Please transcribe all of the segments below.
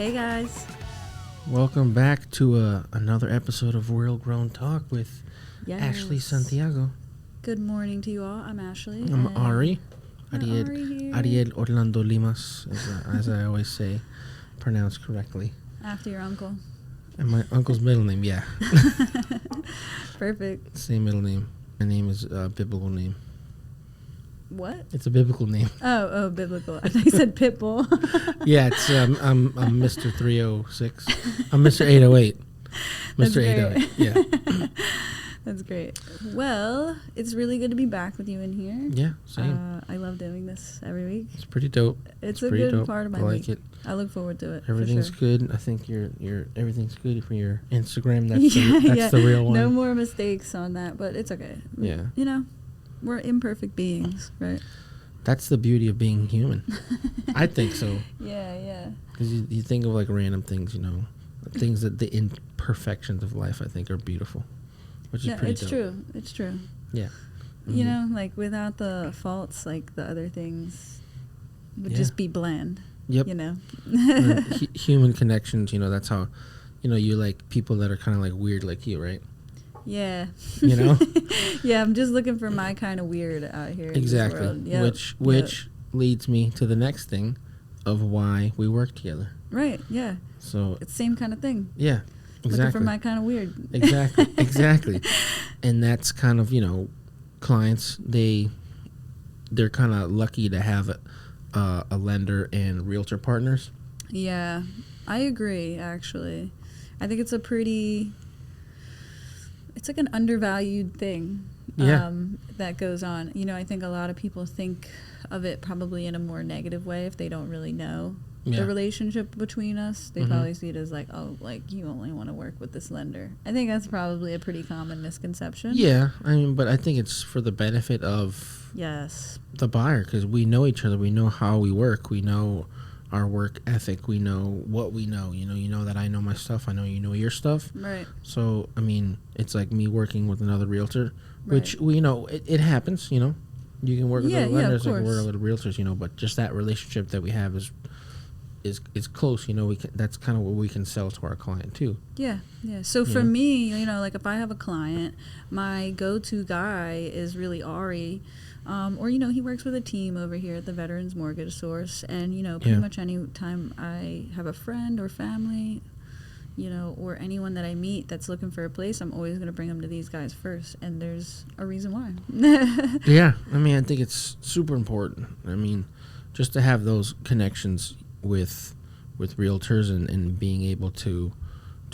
Hey guys. Welcome back to another episode of World Grown Talk with Yes. Ashley Santiago. Good morning to you all. I'm Ashley. I'm Ari. Ariel here. Ariel Orlando Limas, as I always say, pronounced correctly. After your uncle. And my uncle's middle name, yeah. Perfect. Same middle name. My name is a biblical name. What? It's a biblical name. Oh, biblical. I thought you said Pitbull. Yeah, it's I'm Mr. 306. I'm Mr. 808. Mr. 808. Yeah. That's great. Well, it's really good to be back with you in here. Yeah, same. I love doing this every week. It's pretty dope. It's pretty a good dope. part of my I like week. it. I look forward to it. Everything's for sure. good. I think your everything's good for your Instagram. That's the real one. No more mistakes on that, but it's okay. Yeah. You know, we're imperfect beings, right? That's the beauty of being human. I think so. Yeah. Because you think of like random things, things that the imperfections of life I think are beautiful, which is pretty it's dope. true. It's true. Yeah. Mm-hmm. You know, like without the faults, like the other things would Yeah. just be bland. Yep. You know. Human connections. That's how, you like people that are kind of like weird like you, right? Yeah. You know. Yeah, I'm just looking for my kind of weird out here. Exactly. In this world. Yep. Which leads me to the next thing of why we work together. Right. Yeah. So It's the same kind of thing. yeah. Exactly. Looking for my kind of weird. Exactly. And that's kind of, clients, they're kind of lucky to have a lender and realtor partners. Yeah, I agree, actually. I think it's it's like an undervalued thing that goes on. I think a lot of people think of it probably in a more negative way if they don't really know the relationship between us. They probably see it as like, oh, like you only want to work with this lender. I think that's probably a pretty common misconception. Yeah, but I think it's for the benefit of the buyer, because we know each other. We know how we work. We know our work ethic. We know what we know. You know that I know my stuff. I know you know your stuff. Right. So, it's like me working with another realtor, which, it happens, You can work with other lenders, you can work with other realtors, but just that relationship that we have is close. That's kind of what we can sell to our client too. Yeah. So for me, like if I have a client, my go-to guy is really Ari. Or, he works with a team over here at the Veterans Mortgage Source. And, pretty much any time I have a friend or family, or anyone that I meet that's looking for a place, I'm always going to bring them to these guys first. And there's a reason why. Yeah. I think it's super important. Just to have those connections with realtors and being able to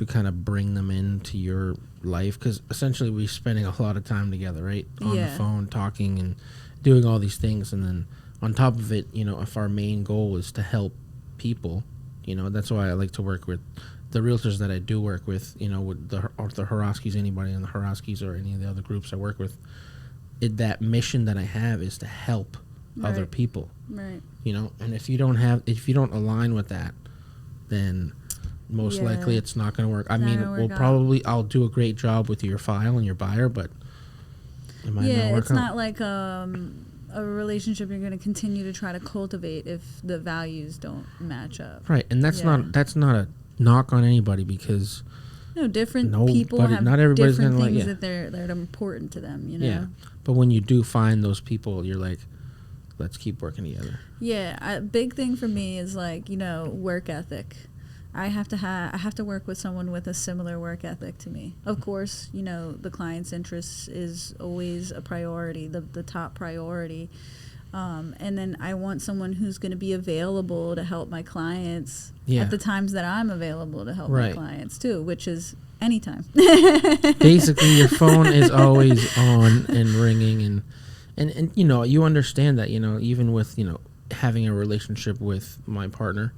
kind of bring them into your life, because essentially we're spending a lot of time together, right? On the phone, talking and doing all these things, and then on top of it, if our main goal is to help people, that's why I like to work with the realtors that I do work with, with the Horoskis, anybody in the Horoskis or any of the other groups I work with. That mission that I have is to help other people, right? And if you don't align with that, then most likely it's not going to work. I'll do a great job with your file and your buyer, but it might not work it's out. not like a relationship you're going to continue to try to cultivate if the values don't match up. Right, and that's not a knock on anybody, because different people have not everybody's different gonna things that they're important to them. Yeah, but when you do find those people, you're like, let's keep working together. Yeah, a big thing for me is like work ethic. I have to work with someone with a similar work ethic to me. Of course, the client's interest is always a priority, the top priority. And then I want someone who's going to be available to help my clients at the times that I'm available to help my clients too, which is anytime. Basically, your phone is always on and ringing, and you understand that, even with, having a relationship with my partner,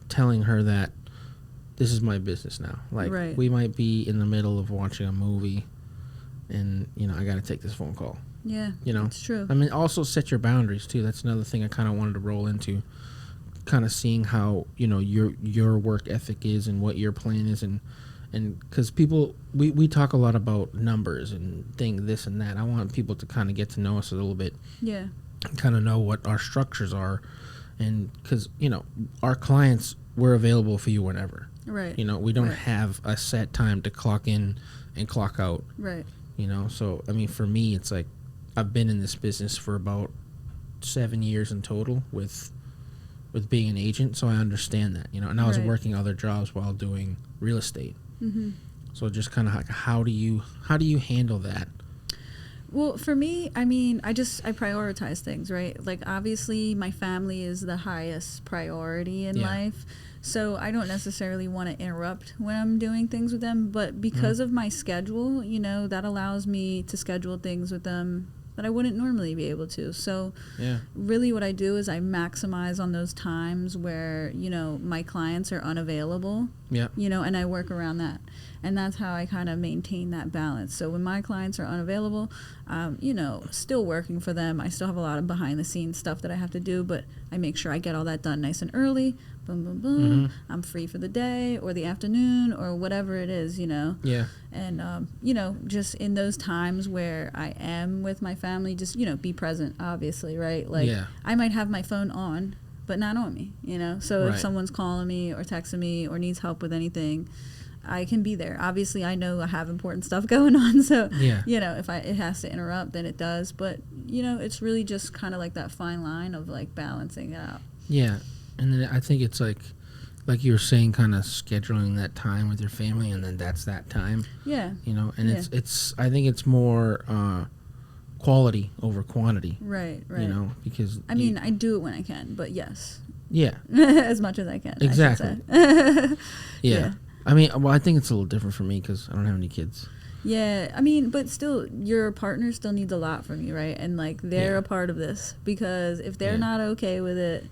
telling her that this is my business now. Like, we might be in the middle of watching a movie and, I got to take this phone call. Yeah, it's true. Also set your boundaries too. That's another thing I kind of wanted to roll into, kind of seeing how, your work ethic is and what your plan is, and because people, we talk a lot about numbers and this and that. I want people to kind of get to know us a little bit. Yeah. Kind of know what our structures are, And because, our clients, we're available for you whenever. Right. We don't Right. have a set time to clock in and clock out. Right. So, I mean, for me, it's like I've been in this business for about 7 years in total with being an agent, so I understand that, and I was Right. working other jobs while doing real estate. Mm-hmm. So just kind of like, how do you handle that? Well, for me, I mean, I prioritize things, right? Like, obviously, my family is the highest priority in Yeah. life. So I don't necessarily want to interrupt when I'm doing things with them. But because of my schedule, that allows me to schedule things with them that I wouldn't normally be able to. So Yeah. really what I do is I maximize on those times where, my clients are unavailable. Yeah. And I work around that. And that's how I kind of maintain that balance. So when my clients are unavailable, still working for them. I still have a lot of behind the scenes stuff that I have to do, but I make sure I get all that done nice and early. Boom, boom, boom. Mm-hmm. I'm free for the day or the afternoon or whatever it is, Yeah. And, just in those times where I am with my family, just, be present, obviously, right? Like, Yeah. I might have my phone on, but not on me, So Right. if someone's calling me or texting me or needs help with anything, I can be there. Obviously, I know I have important stuff going on, so, Yeah. if it has to interrupt, then it does. But, it's really just kind of like that fine line of, like, balancing it out. Yeah. And then I think it's like you were saying, kind of scheduling that time with your family, and then that's that time. Yeah. And it's I think it's more quality over quantity. Right. Because I mean, I do it when I can, but yes. Yeah. As much as I can. Exactly. I should say. Yeah. I mean, well, I think it's a little different for me because I don't have any kids. Yeah, I mean, but still, your partner still needs a lot from you, right? And, like, they're Yeah. a part of this, because if they're Yeah. not okay with it,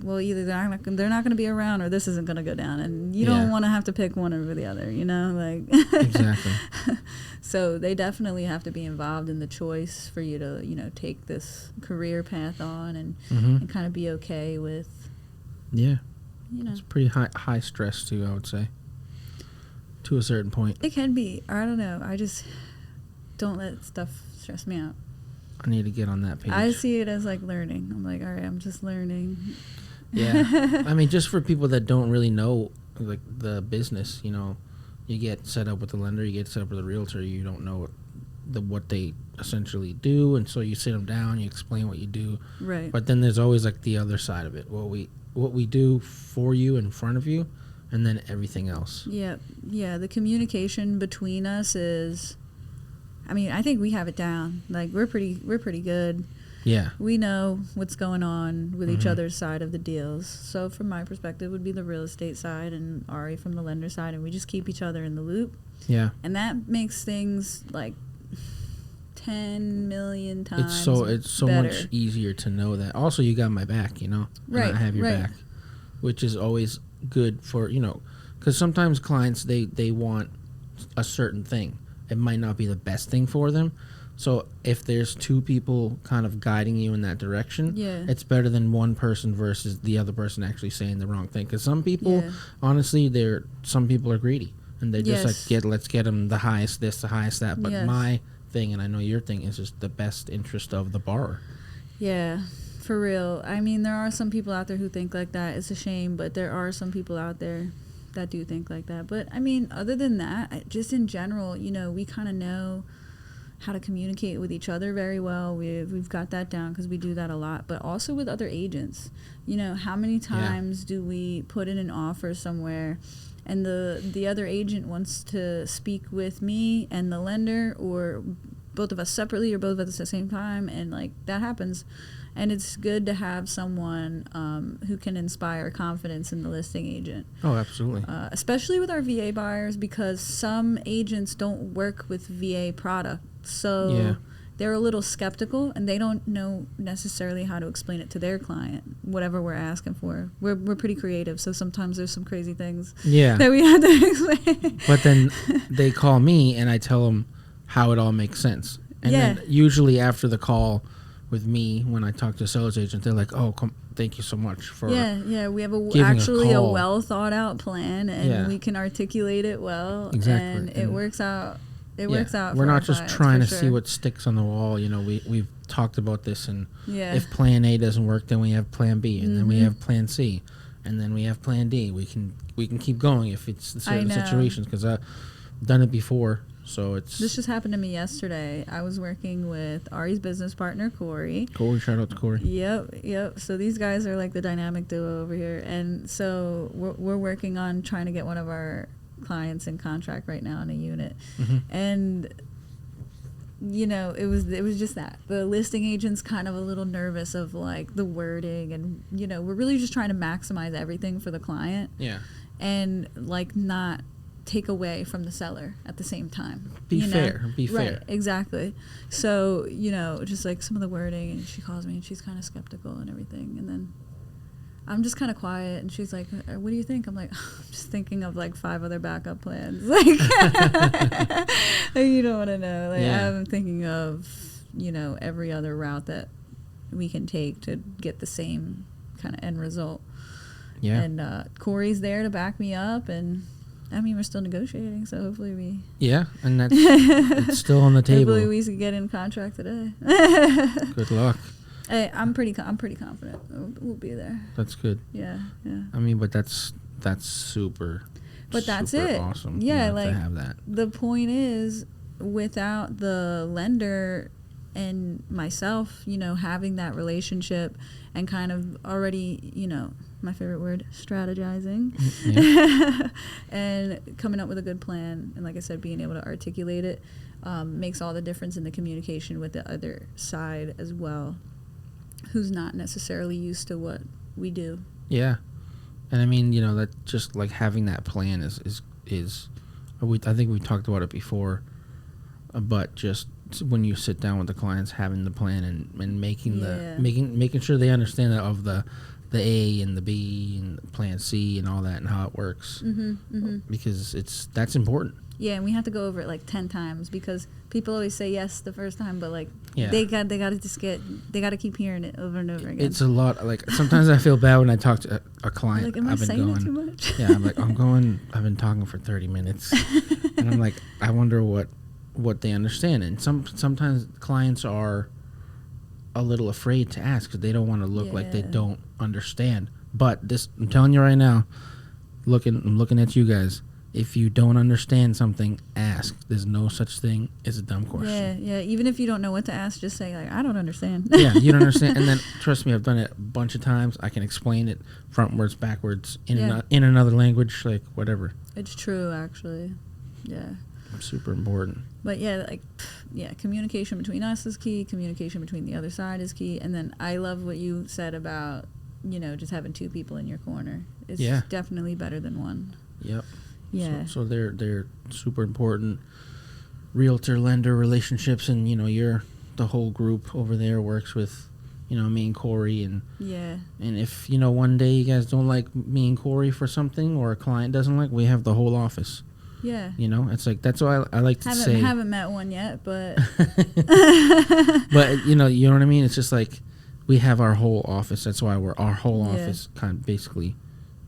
well, either they're not going to be around or this isn't going to go down, and you don't Yeah. want to have to pick one over the other, like. Exactly. So they definitely have to be involved in the choice for you to, take this career path on and kind of be okay with, Yeah. It's pretty high stress too, I would say, to a certain point. It can be. I don't know. I just don't let stuff stress me out. I need to get on that page. I see it as like learning. I'm like, all right, I'm just learning. Yeah. I mean, just for people that don't really know, like, the business, you get set up with the lender, you get set up with a realtor, you don't know what they essentially do, and so you sit them down, you explain what you do. Right. But then there's always, like, the other side of it, what we do for you in front of you, and then everything else. Yeah. The communication between us is, I mean, I think we have it down. Like, we're pretty good. Yeah. We know what's going on with each other's side of the deals. So from my perspective, would be the real estate side, and Ari from the lender side, and we just keep each other in the loop. Yeah. And that makes things like 10 million times It's so better. much easier to know that. Also, you got my back, and Right, I have your right. back, which is always good for, because sometimes clients, they want a certain thing. It might not be the best thing for them. So if there's two people kind of guiding you in that direction, Yeah. it's better than one person versus the other person actually saying the wrong thing. Because some people, Yeah. honestly, some people are greedy, and they just Yes. let's get them the highest this, the highest that. But Yes. my thing, and I know your thing, is just the best interest of the borrower. Yeah, for real. I mean, there are some people out there who think like that. It's a shame, but there are some people out there that do think like that. But, I mean, other than that, just in general, we kind of know how to communicate with each other very well. We've got that down because we do that a lot. But also with other agents. How many times do we put in an offer somewhere and the other agent wants to speak with me and the lender, or both of us separately or both of us at the same time, and, like, that happens. And it's good to have someone who can inspire confidence in the listing agent. Oh, absolutely. Especially with our VA buyers, because some agents don't work with VA products. So Yeah. they're a little skeptical, and they don't know necessarily how to explain it to their client, whatever we're asking for. We're pretty creative, so sometimes there's some crazy things Yeah. that we have to explain. But then they call me, and I tell them how it all makes sense. And Yeah. then usually after the call with me, when I talk to a sales agent, they're like, "Oh, thank you so much for." Yeah, we have giving actually a call. well thought out plan, and Yeah. we can articulate it well, Exactly. and it And- works out It works out. We're for our not just clients, trying for to see sure. what sticks on the wall. You know, we've talked about this, and Yeah. if Plan A doesn't work, then we have Plan B, and then we Mhm. have Plan C, and then we have Plan D. We can keep going if it's the certain know. situations, because I've done it before. So it's This just happened to me yesterday. I was working with Ari's business partner, Corey. Corey. Shout out to Corey. Yep. So these guys are like the dynamic duo over here. And so we're working on trying to get one of our clients in contract right now in a unit. Mhm. And, you know, it was just that. The listing agent's kind of a little nervous of like the wording. And, you know, we're really just trying to maximize everything for the client. Yeah. And like not take away from the seller at the same time. Be you know? fair. Be fair. Right, exactly. So, you know, just like some of the wording, and she calls me and she's kind of skeptical and everything. And then I'm just kind of quiet, and she's like, what do you think? I'm like, I'm just thinking of like 5 other backup plans. Like, you don't want to know. Like, Yeah. I'm thinking of, you know, every other route that we can take to get the same kind of end result. Yeah. And Corey's there to back me up, and I mean, we're still negotiating, so hopefully we... Yeah, and that's it's still on the table. Hopefully we can get in contract today. Good luck. Hey, I'm pretty confident we'll be there. That's good. Yeah. I mean, but that's super. But that's super it. Awesome. Yeah, to like have that. the point is, without the lender and myself, you know, having that relationship and kind of already, you know, my favorite word, strategizing, Yeah. and coming up with a good plan, and like I said, being able to articulate it, makes all the difference in the communication with the other side as well, who's not necessarily used to what we do. Yeah, and I mean, you know, that just like having that plan is I think we talked about it before, but just when you sit down with the clients, having the plan and making making sure they understand that of the A and the B and Plan C and all that and how it works, because that's important. Yeah, and we have to go over it like 10 times, because people always say yes the first time, but like Yeah. they got to keep hearing it over and over again. It's a lot. Like sometimes I feel bad when I talk to a client. Like, am I I've been saying going, it too much? Yeah, I'm like, I've been talking for 30 minutes, and I'm like, I wonder what they understand. And sometimes clients are a little afraid to ask because they don't want to look like they don't understand. But I'm telling you right now, I'm looking at you guys. If you don't understand something, ask. There's no such thing as a dumb question. Yeah. Even if you don't know what to ask, just say like, I don't understand. Yeah, you don't understand. And then trust me, I've done it a bunch of times. I can explain it frontwards, backwards, in another language, like whatever. It's true, actually. Yeah. Super important. But communication between us is key. Communication between the other side is key. And then I love what you said about, you know, just having 2 people in your corner. It's definitely better than one. Yep. Yeah. So they're super important. Realtor lender relationships, and you know, the whole group over there works with, you know, me and Corey, and and if you know one day you guys don't like me and Corey for something, or a client doesn't like, we have the whole office. Yeah. You know, it's like that's why I like to say. Haven't met one yet, but but you know what I mean. It's just like we have our whole office. That's why our whole office kind of basically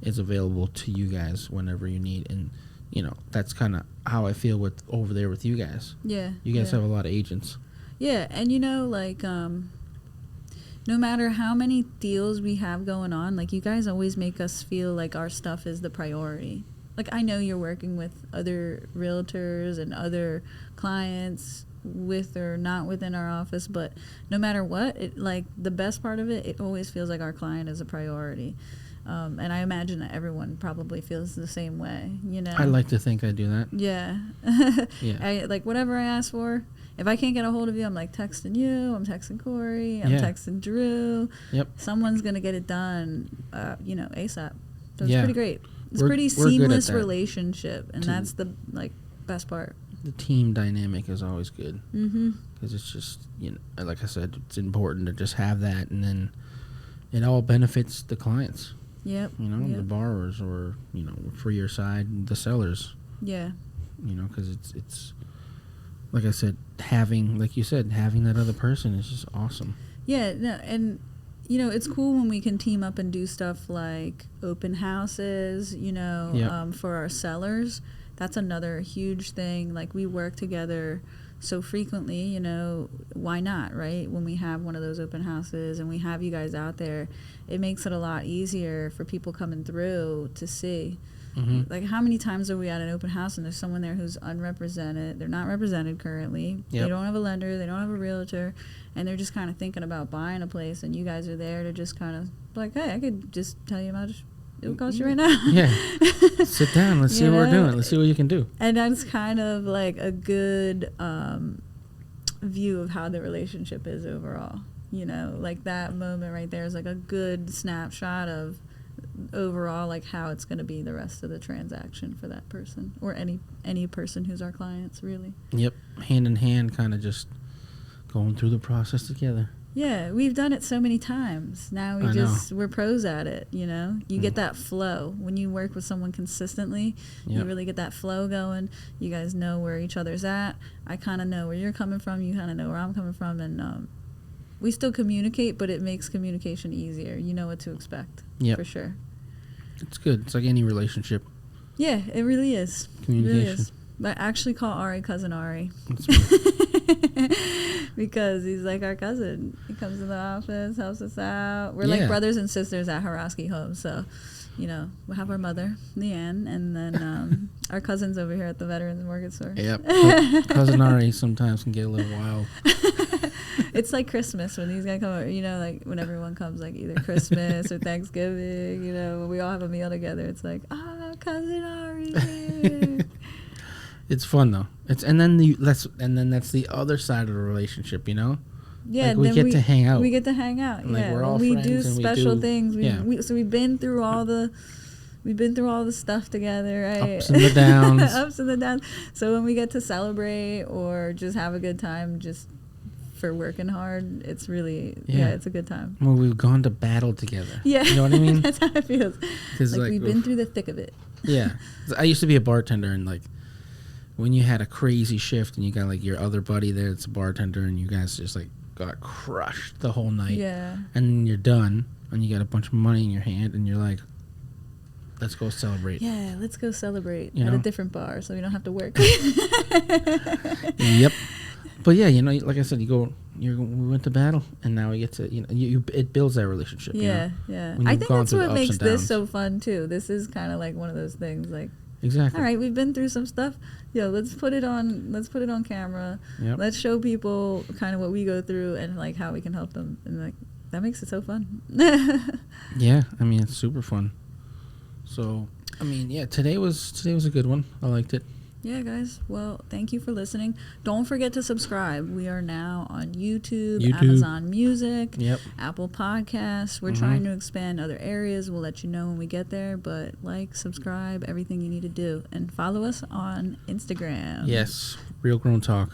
is available to you guys whenever you need, and you know that's kind of how I feel with over there with you guys. Yeah. You guys have a lot of agents. Yeah, and you know, like no matter how many deals we have going on, like you guys always make us feel like our stuff is the priority. Like I know you're working with other realtors and other clients with or not within our office, but no matter what, it like the best part of it always feels like our client is a priority. And I imagine that everyone probably feels the same way, you know. I like to think I do that. Yeah. Yeah. Like whatever I ask for, if I can't get a hold of you, I'm like texting you, I'm texting Corey, I'm texting Drew. Yep. Someone's gonna get it done, you know, ASAP. So it's pretty great. It's We're pretty good at seamless that. relationship, and that's the like best part. The team dynamic is always good. Mm-hmm. Because it's just, you know, like I said, it's important to just have that, and then it all benefits the clients. Yep. You know, the borrowers, or you know, for your side, the sellers. Yeah. You know, because it's like I said, having, like you said, having that other person is just awesome. Yeah. No, and you know, it's cool when we can team up and do stuff like open houses, you know, for our sellers, that's another huge thing. Like, we work together so frequently, you know, why not, right? When we have one of those open houses and we have you guys out there, it makes it a lot easier for people coming through to see. Mm-hmm. Like, how many times are we at an open house and there's someone there who's unrepresented? They're not represented currently. Yep. They don't have a lender. They don't have a realtor. And they're just kind of thinking about buying a place. And you guys are there to just kind of like, hey, I could just tell you how much it would cost you right now. Yeah. Sit down. Let's see what we're doing. Let's see what you can do. And that's kind of like a good view of how the relationship is overall. You know, like that moment right there is like a good snapshot of overall, like how it's going to be the rest of the transaction for that person, or any person who's our clients, really. Yep. Hand in hand, kind of just going through the process together. Yeah, we've done it so many times. Now we're pros at it, you know? You get that flow. When you work with someone consistently, you really get that flow going. You guys know where each other's at. I kind of know where you're coming from. You kind of know where I'm coming from. And we still communicate, but it makes communication easier. You know what to expect, for sure. It's good. It's like any relationship. Yeah, it really is. Communication. It really is. I actually call Ari Cousin Ari. Because he's like our cousin. He comes to the office, helps us out. We're like brothers and sisters at Haraski Home. So, you know, we have our mother, Leanne, and then our cousins over here at the Veterans Mortgage Store. Yep. Cousin Ari sometimes can get a little wild. It's like Christmas when these guys come over, you know, like when everyone comes, like either Christmas or Thanksgiving, you know, when we all have a meal together. It's like, Cousin Ari. It's fun though. And then that's the other side of the relationship, you know. Yeah, like we get to hang out. We get to hang out. And like we're all we friends do and special things. So we've been through all the stuff together, right? Ups and the downs. Ups and the downs. So when we get to celebrate or just have a good time, just for working hard, it's really it's a good time. Well, we've gone to battle together. Yeah, you know what I mean. That's how it feels. Like we've been through the thick of it. Yeah, I used to be a bartender, and like when you had a crazy shift and you got like your other buddy there that's a bartender, and you guys just like got crushed the whole night. Yeah. And you're done, and you got a bunch of money in your hand, and you're like, let's go celebrate. Yeah, let's go celebrate at a different bar so we don't have to work. Yep. But yeah, you know, like I said, we went to battle, and now we get to, you know, it builds that relationship. Yeah, you know, yeah. I think that's what makes this so fun too. This is kind of like one of those things, like, exactly. All right, we've been through some stuff. Let's put it on camera. Yep. Let's show people kind of what we go through and like how we can help them, and like that makes it so fun. Yeah, I mean, it's super fun. So, I mean, yeah, today was a good one. I liked it. Yeah, guys. Well, thank you for listening. Don't forget to subscribe. We are now on YouTube. Amazon Music, Apple Podcasts. We're trying to expand other areas. We'll let you know when we get there. But like, subscribe, everything you need to do. And follow us on Instagram. Yes, Real Grown Talk.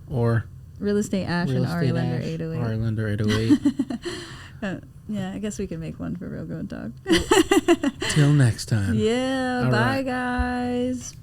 Or Real Estate Ash and Ari Lender 808. Ari Lender 808. Yeah, I guess we can make one for Real Grown Talk. Till next time. Yeah, All bye, right. guys.